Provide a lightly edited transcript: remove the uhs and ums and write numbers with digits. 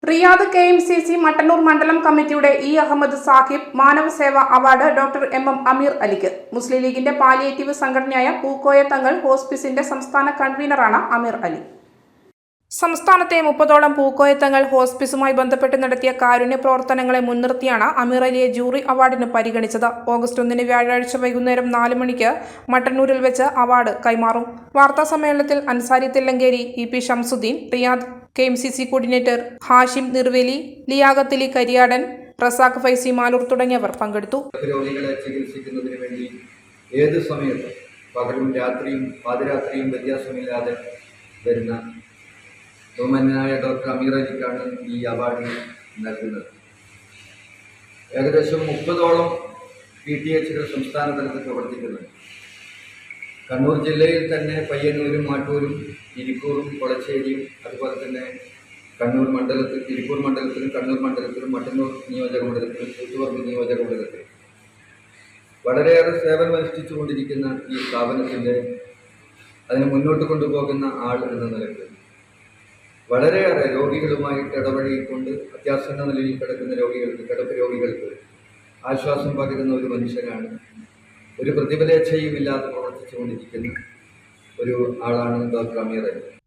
Riyadh KMCC Mattannur മണ്ഡലം കമ്മിറ്റിയുടെ Ahmed Sahib മാനവസേവ award doctor MM അമീർ അലിക്ക്. മുസ്ലിം ലീഗിന്റെ പാലിയേറ്റീവ് സംഘടനയായ പൂക്കോയ തങ്ങൾ ഹോസ്പിസിന്റെ സംസ്ഥാന കൺവീനറാണ് അമീർ അലി. സംസ്ഥാനത്തെ 30ഓളം പൂക്കോയത്തങ്ങൾ ഹോസ്പിസുമായി ബന്ധപ്പെട്ട് നടത്തിയ കാരുണ്യ പ്രവർത്തനങ്ങളെ മുൻനിർത്തിയാണ് അമീർ അലിയെ ജൂറി അവാർഡിന് പരിഗണിച്ചത്. ഓഗസ്റ്റ് 1 വ്യാഴാഴ്ച വൈകുന്നേരം 4 മണിക്ക് മട്ടന്നൂരിൽ വെച്ച് അവാർഡ് കൈമാറും. വാർത്താ സമ്മേളനത്തിൽ Ansari Thillankeri, EP Shamsuddin, Riyadh KMCC coordinator Hashim Nirveli, Liyaqat Ali Kariyadan, Razak Faizy Maloor തുടങ്ങിയവർ പങ്കെടുത്തു. രോഗികളെ ചികിത്സിക്കുന്നതിന് വേണ്ടി ഏത് സമയത്തും പകലും രാത്രിയും പാതിരാത്രിയും വ്യത്യാസമില്ലാതെ വരുന്ന ബഹുമാന്യനായ ഡോക്ടർ അമീർ അലിക്കാണ് ഈ അവാർഡ് നൽകുന്നത്. ഏകദേശം 30ഓളം PTHകൾ സംസ്ഥാന തലത്തിൽ പ്രവർത്തിക്കുന്നുണ്ട്. കണ്ണൂർ ജില്ലയിൽ തന്നെ പയ്യന്നൂരും, മാട്ടൂരും, ഇരിക്കൂറും, കൊളച്ചേരിയും, അതുപോലെ തന്നെ ഇരിക്കൂർ മണ്ഡലത്തിലും കണ്ണൂർ മണ്ഡലത്തിലും മട്ടന്നൂർ നിയോജക മണ്ഡലത്തിലും കൂത്തുപറമ്പ് നിയോജക മണ്ഡലത്തിലും വളരെയേറെ സേവനമനുഷ്ഠിച്ചുകൊണ്ടിരിക്കുന്ന ഈ സ്ഥാപനത്തിൻ്റെ അതിനെ മുന്നോട്ട് കൊണ്ടുപോകുന്ന ആൾ എന്ന നിലയ്ക്ക് വളരെയേറെ രോഗികളുമായിട്ട് ഇടപഴകിക്കൊണ്ട് അത്യാസന്ന നിലയിൽ കിടക്കുന്ന രോഗികൾക്ക്, കിടപ്പ് രോഗികൾക്ക് ആശ്വാസം പകരുന്ന ഒരു മനുഷ്യനാണ്. ഒരു പ്രതിഫലേച്ഛയുമില്ലാതെ പ്രവർത്തിച്ചുകൊണ്ടിരിക്കുന്ന ഒരു ആളാണ് ഡോക്ടർ അമീർ അലി.